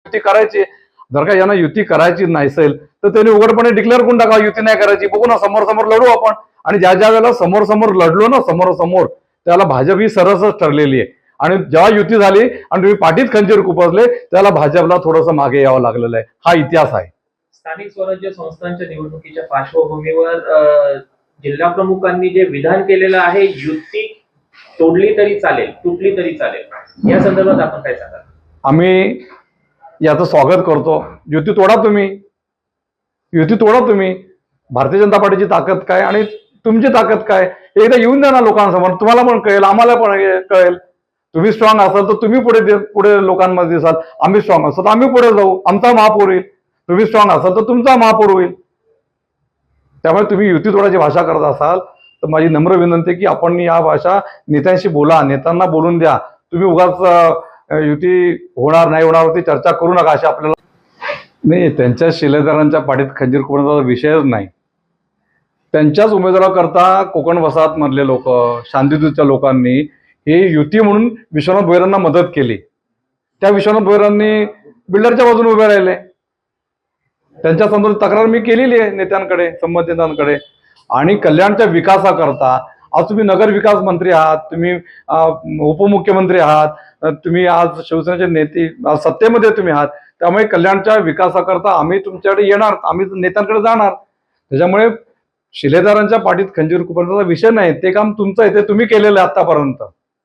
युती करायची, जर का यांना युती करायची नसेल तर त्यांनी उघडपणे डिक्लेअर करून टाका युती नाही करायची, बघू ना समोर समोर लढू आपण. आणि ज्या ज्या वेळेला समोर समोर लढलो ना समोर समोर त्याला भाजप ही सरसच ठरलेली आहे. आणि जेव्हा युती झाली आणि तुम्ही पाठीत खंजीर खुपसले त्याला भाजपला थोडंसं मागे यावं लागलेलं आहे. हा इतिहास आहे. स्थानिक स्वराज्य संस्थांच्या निवडणुकीच्या पार्श्वभूमीवर जिल्हा प्रमुखांनी जे विधान केलेलं आहे, युती तोडली तरी चालेल, तुटली तरी चालेल, या संदर्भात आपण काय सांगाल? आम्ही याचं स्वागत करतो. युती तोडा तुम्ही, युती तोडा तुम्ही. भारतीय जनता पार्टीची ताकद काय आणि तुमची ताकद काय एकदा येऊन द्या ना लोकांसमोर, तुम्हाला पण कळेल, आम्हाला पण कळेल. तुम्ही स्ट्रॉंग असाल तर तुम्ही पुढे लोकांमध्ये दिसाल, आम्ही स्ट्रॉंग असतो तर आम्ही पुढे जाऊ, आमचा महापौर होईल. तुम्ही स्ट्रॉंग असाल तर तुमचा महापौर होईल. त्यामुळे तुम्ही युती तोडाची भाषा करत असाल तर माझी नम्र विनंती की आपण या भाषा नेत्यांशी बोला, नेत्यांना बोलून द्या. तुम्ही उगाच युती होणार नाही होणारवरती चर्चा करू नका अशी आपल्याला नाही. त्यांच्या शिलेदारांच्या पाठीत खंजीर खुपसण्याचा विषयच नाही. त्यांच्याच उमेदवाराकरता कोकण वसाहत मधले लोक, शांतिदूतच्या लोकांनी हे युती म्हणून विश्वनाथ भोईरांना मदत केली. त्या विश्वनाथ भोईरांनी बिल्डरच्या बाजूने उभे राहिले. त्यांच्या संदर्भात तक्रार मी केलेली आहे नेत्यांकडे, संबंधितांकडे. आणि कल्याणच्या विकासाकरता आज तुम्ही नगर विकास मंत्री आहात, तुम्ही उपमुख्यमंत्री आहात, तुम्ही आज शिवसेनेचे नेते सत्तेमध्ये तुम्ही आहात. त्यामुळे कल्याणच्या विकासाकरता आम्ही तुमच्याकडे येणार, आम्ही नेत्यांकडे जाणार. त्याच्यामुळे शिलेदारांच्या पाठीत खंजीर खुपसण्याचा विषय नाही. ते काम तुमचं आहे, ते तुम्ही केलेलं आहे आतापर्यंत.